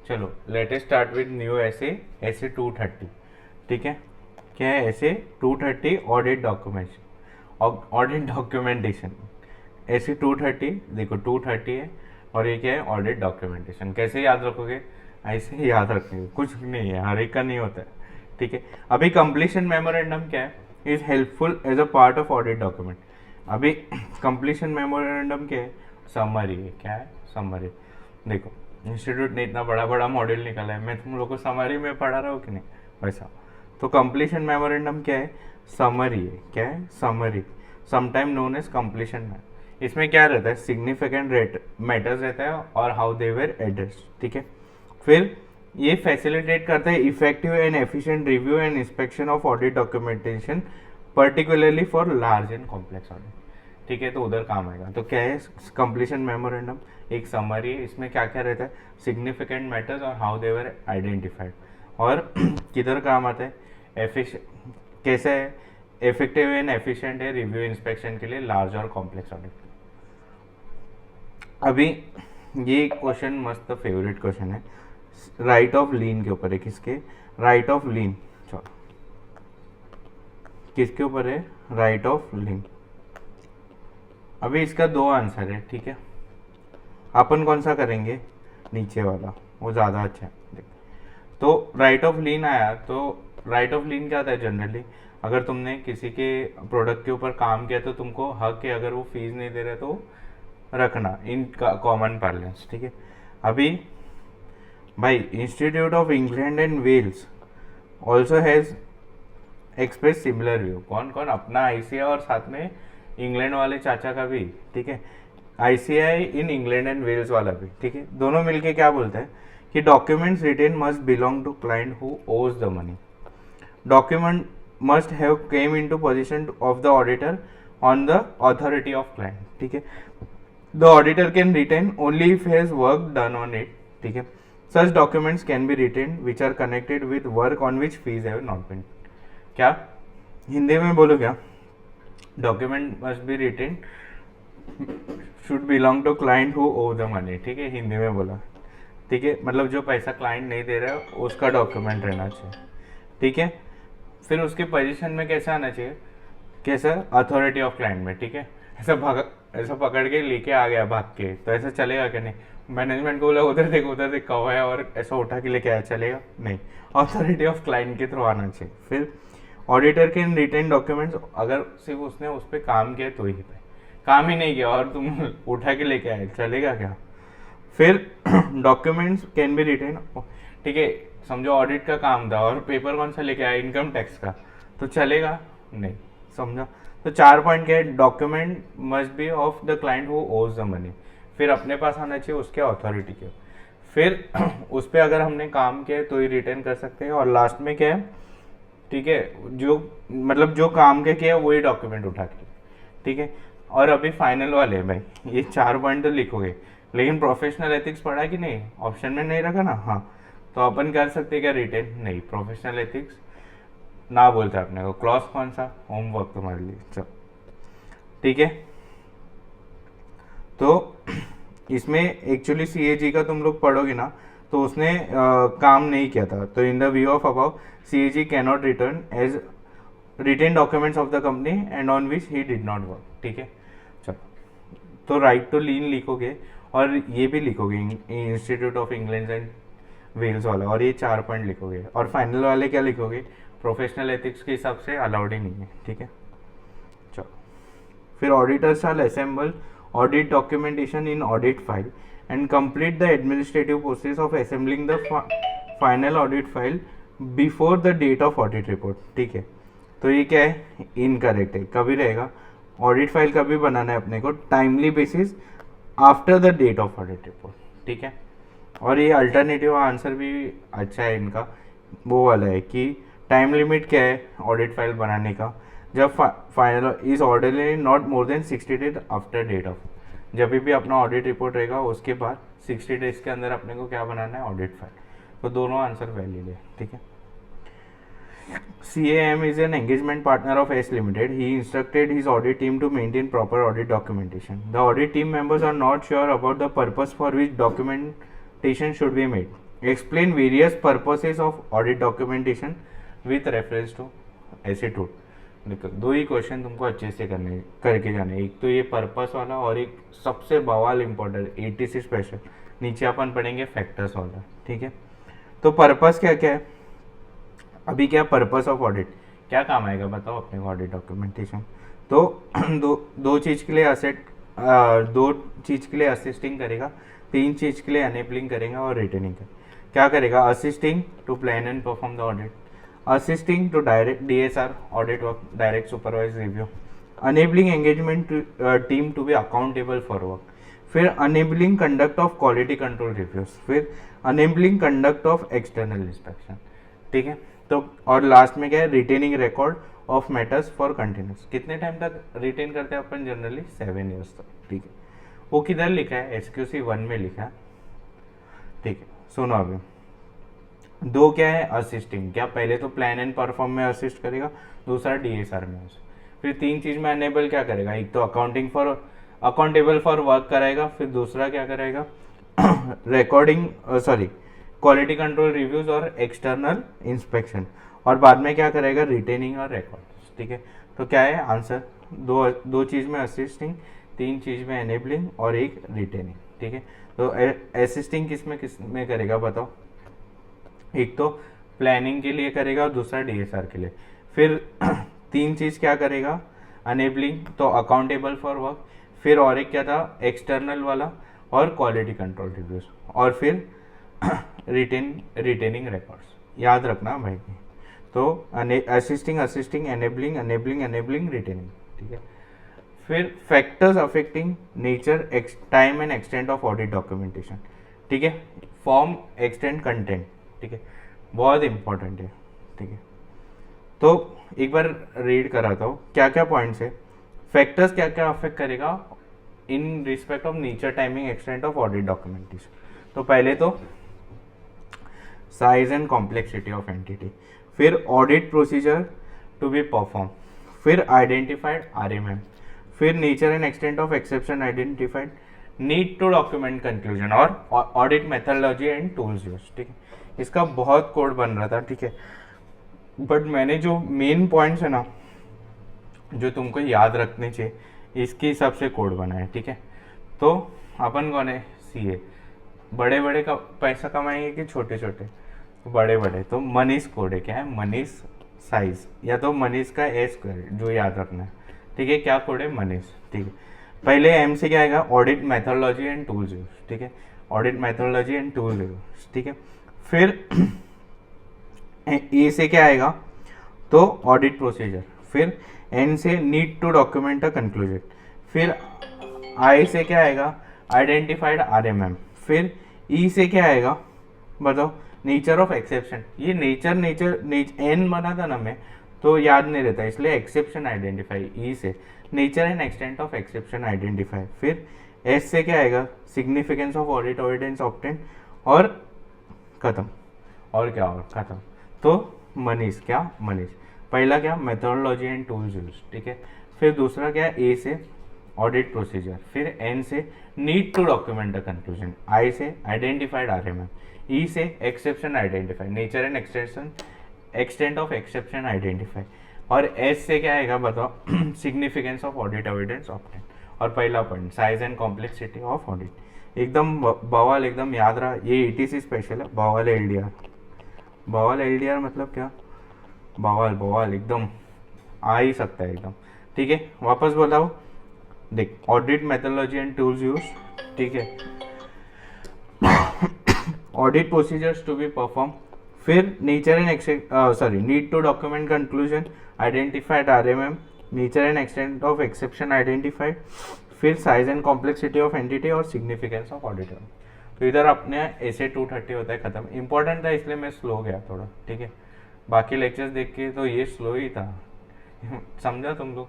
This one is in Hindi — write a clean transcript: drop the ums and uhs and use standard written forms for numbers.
चलो let us start with new ऐसे 230। ठीक है, क्या है ऐसे 230 ऑडिट डॉक्यूमेंट ऑडिट डॉक्यूमेंटेशन। ऐसे 230 देखो 230 है और ये क्या है ऑडिट डॉक्यूमेंटेशन। कैसे याद रखोगे? ऐसे ही याद रखेंगे, कुछ नहीं है, हर एक का नहीं होता है। ठीक है, अभी कंप्लीशन मेमोरेंडम क्या है? Is helpful as a part of audit document. अभी कंप्लीशन मेमोरेंडम क्या है? समरी है। क्या है? समरी। देखो इंस्टीट्यूट ने इतना बड़ा बड़ा मॉड्यूल निकाला है, मैं तुम लोग को समरी में पढ़ा रहा हूँ कि नहीं वैसा। तो कंप्लीशन मेमोरेंडम क्या है? समरी है। क्या है? Summary, sometime known as completion में। इसमें क्या रहता है? सिग्निफिकेंट रेट मैटर्स रहता है और हाउ दे वेर एड्रेस। ठीक है, फिर ये फैसिलिटेट करता है effective and efficient review and inspection of audit documentation particularly for large and complex audit. ठीक है, तो उधर काम आएगा। तो क्या है कंप्लीशन मेमोरेंडम? एक समरी है, इसमें क्या क्या रहता है? सिग्निफिकेंट मैटर्स और हाउ दे वर आइडेंटिफाइड। और किधर काम आता है? कैसे है? इफेक्टिव एंड एफिशिएंट है रिव्यू इंस्पेक्शन के लिए लार्ज और कॉम्प्लेक्स ऑडिट। अभी ये क्वेश्चन मस्त फेवरेट क्वेश्चन है, राइट ऑफ लीन के ऊपर है। किसके? राइट ऑफ लीन। चलो किसके ऊपर है? राइट ऑफ लीन। अभी इसका दो आंसर है। ठीक है, अपन कौन सा करेंगे? नीचे वाला, वो ज़्यादा अच्छा है। देख, तो राइट ऑफ लीन आया तो राइट ऑफ लीन क्या होता है? जनरली अगर तुमने किसी के प्रोडक्ट के ऊपर काम किया तो तुमको हक है, अगर वो फीस नहीं दे रहे तो रखना, इन कॉमन पार्लेंस। ठीक है, अभी भाई institute of England and Wales also has express similar view. कौन कौन? अपना आईसीआई और साथ में इंग्लैंड वाले चाचा का भी। ठीक है, ICI in England and Wales वाला भी। ठीक है, दोनों मिलके क्या बोलते हैं कि documents retain must belong to client who owes the money. Document must have came into position of the auditor on the authority of client. ठीक है, the auditor can retain only if has work done on it. ठीक है, such documents can be retain which are connected with work on which fees have not been. क्या हिंदी में बोलो? क्या document must be retain should belong to client who owe the money. ठीक है, हिंदी में बोला। ठीक है, मतलब जो पैसा क्लाइंट नहीं दे रहा है उसका डॉक्यूमेंट रहना चाहिए। ठीक है, फिर उसके पोजीशन में कैसा आना चाहिए? कैसा? अथॉरिटी ऑफ क्लाइंट में। ठीक है, ऐसा पकड़ के लेके आ गया भाग के, तो ऐसा चलेगा कि नहीं? मैनेजमेंट को बोला उधर देख कौवा है और ऐसा उठा के लेके आया, चलेगा नहीं? अथॉरिटी ऑफ क्लाइंट के थ्रू आना चाहिए। फिर ऑडिटर कैन रिटेन डॉक्यूमेंट्स, अगर सिर्फ उसने उस पर काम किया तो ही पे, काम ही नहीं किया और तुम उठा के लेके आए, चलेगा क्या? फिर डॉक्यूमेंट्स कैन बी रिटेन। ठीक है, समझो ऑडिट का काम था और पेपर कौन सा लेके आया? इनकम टैक्स का, तो चलेगा नहीं? समझा? तो 4 पॉइंट क्या है? Document must B of the client who owes the money. फिर अपने पास आना चाहिए उसके अथॉरिटी के। फिर उस पर अगर हमने काम किया तो ही रिटर्न कर सकते हैं। और लास्ट में क्या है? ठीक है, जो मतलब जो काम के किया वही डॉक्यूमेंट उठा के। ठीक है, और अभी फाइनल वाले भाई ये 4 पॉइंट तो लिखोगे, लेकिन प्रोफेशनल एथिक्स पढ़ा कि नहीं? ऑप्शन में नहीं रखा ना? हाँ, तो अपन कर सकते क्या? रिटेन नहीं, प्रोफेशनल एथिक्स ना बोलते अपने को। क्लॉज कौन सा? होमवर्क तुम्हारे लिए। चलो ठीक है, तो इसमें एक्चुअली सीएजी का तुम लोग पढ़ोगे ना, तो उसने काम नहीं किया था। तो in the view of above CAG can not return as written documents of the company and on which he did not work. ठीक है, चलो तो राइट टू लीन लिखोगे और ये भी लिखोगे institute of England and Wales वाला, और ये 4 पॉइंट लिखोगे। और फाइनल वाले क्या लिखोगे? प्रोफेशनल एथिक्स के हिसाब से अलाउड ही नहीं है। ठीक है, चलो फिर auditor shall assemble audit documentation in audit file and complete the administrative process of assembling the final audit file before the date of audit report. ठीक है, तो ये क्या है? इनकरेक्ट है। कभी रहेगा? ऑडिट फाइल कभी बनाना है अपने को? Timely basis after the date of audit report. ठीक है, और ये अल्टरनेटिव आंसर भी अच्छा है इनका, वो वाला है कि टाइम लिमिट क्या है ऑडिट फाइल बनाने का? जब final is orderly not more than 60 days after date of. जब भी अपना ऑडिट रिपोर्ट रहेगा उसके बाद 60 डेज के अंदर अपने को क्या बनाना है? Audit file. तो दोनों आंसर वैलिड है। ठीक है, CAM is an engagement partner of S Limited. He instructed his audit team to maintain proper audit documentation. The audit team members are not sure about the purpose for which documentation should be made. Explain various purposes of audit documentation with reference to ऐसे टूल। देखो दो ही क्वेश्चन तुमको अच्छे से करके जाने, एक तो ये पर्पस वाला और एक सबसे बवाल इंपॉर्टेंट 80 स्पेशल, नीचे अपन पढ़ेंगे फैक्टर्स वाला, ठीक है। तो पर्पस क्या क्या है, अभी क्या पर्पस ऑफ ऑडिट, क्या काम आएगा बताओ अपने को ऑडिट डॉक्यूमेंटेशन। तो दो चीज़ के लिए दो चीज़ के लिए असिस्टिंग करेगा, तीन चीज़ के लिए अनेबलिंग करेगा और रिटेनिंग करेगा। क्या करेगा, assisting to plan and perform the audit, assisting to direct DSR audit work, direct supervise review, enabling engagement team to be accountable for work, फिर enabling conduct of quality control reviews, फिर enabling conduct of external inspection, ठीक है। तो और लास्ट में क्या है, retaining record of matters for continuous. कितने टाइम तक रिटेन करते हैं अपन जनरली, 7 years तक, ठीक है। वो किधर लिखा है, SQC 1 में लिखा है, ठीक है। सुनो अभी दो क्या है, असिस्टिंग, क्या पहले तो प्लान एंड परफॉर्म में असिस्ट करेगा, दूसरा DSR में। फिर तीन चीज में अनेबल क्या करेगा, एक तो अकाउंटेबल फॉर वर्क कराएगा, फिर दूसरा क्या करेगा क्वालिटी कंट्रोल रिव्यूज और एक्सटर्नल इंस्पेक्शन, और बाद में क्या करेगा, रिटेनिंग और रिकॉर्ड, ठीक है। तो क्या है आंसर, दो चीज में असिस्टिंग, तीन चीज में एनेबलिंग और एक रिटेनिंग, ठीक है। तो असिस्टिंग किस में करेगा बताओ, एक तो प्लानिंग के लिए करेगा और दूसरा DSR के लिए। फिर तीन चीज क्या करेगा, अनेबलिंग तो अकाउंटेबल फॉर वर्क, फिर और एक क्या था एक्सटर्नल वाला और क्वालिटी कंट्रोल रिव्यूज, और फिर रिटेनिंग रिकॉर्ड्स, याद रखना भाई। तो असिस्टिंग एनेबलिंग रिटेनिंग, ठीक है। फिर factors affecting nature time and extent of audit documentation, ठीक है। फॉर्म एक्सटेंट कंटेंट, ठीक है, बहुत इंपॉर्टेंट है, ठीक है। तो एक बार रीड कराता हूँ क्या क्या पॉइंट्स है, फैक्टर्स क्या क्या अफेक्ट करेगा in respect of nature timing extent of audit documentation. तो पहले तो size and complexity of entity, फिर audit procedure to be perform, फिर आइडेंटिफाइड RMM, फिर nature and extent of exception identified, need to document conclusion और audit methodology and tools use, ठीक है। इसका बहुत कोड बन रहा था, ठीक है, बट मैंने जो मेन पॉइंट्स है ना जो तुमको याद रखने चाहिए इसके हिसाब से कोड बना है, ठीक है। तो अपन कौन है, CA, बड़े बड़े का पैसा कमाएंगे कि छोटे छोटे, बड़े बड़े। तो मनीष कोड है, क्या है, मनीष साइज या तो मनीष का S जो याद रखना है, ठीक है। क्या कोड है, मनीष, ठीक है। पहले M से क्या आएगा, audit methodology and tools use, ठीक है, audit methodology and tools use, ठीक है। फिर ए से क्या आएगा, तो ऑडिट प्रोसीजर, फिर N से need to document a conclusion, फिर I से क्या आएगा, आइडेंटिफाइड RMM, फिर E से क्या आएगा बताओ, नेचर ऑफ एक्सेप्शन। ये नेचर N बना था ना मैं, तो याद नहीं रहता, इसलिए एक्सेप्शन आइडेंटिफाई E से, nature and extent of exception identify. फिर S से क्या आएगा, significance of audit evidence obtain, और खत्म, और क्या और खत्म। तो मनीष, क्या मनीष, पहला क्या मेथोडोलॉजी एंड टूल्स यूज, ठीक है। फिर दूसरा क्या, A से ऑडिट प्रोसीजर, फिर N से need to document the conclusion, I से आइडेंटिफाइड RMM, E से exception identify, nature and extent of exception identify, और S से क्या आएगा बताओ, significance of audit evidence obtain. और पहला point size and complexity of audit, एकदम बवाल, एकदम याद रहा, ये 80 स्पेशल है, बवाल LDR। बवाल LDR मतलब क्या, बवाल एकदम आ ही सकता है एकदम, ठीक है। वापस बताओ, देख audit methodology and tools use, ठीक है, audit procedures to be perform, फिर nature and need to document conclusion, identified RMM, nature and extent of exception identified, फिर size and complexity of entity और सिग्निफिकेंस ऑफ ऑडिट। तो इधर अपने ऐसे 230 होता है खत्म। इंपॉर्टेंट था इसलिए मैं स्लो गया थोड़ा, ठीक है। बाकी लेक्चर्स देख के तो ये स्लो ही था समझा तुम लोग।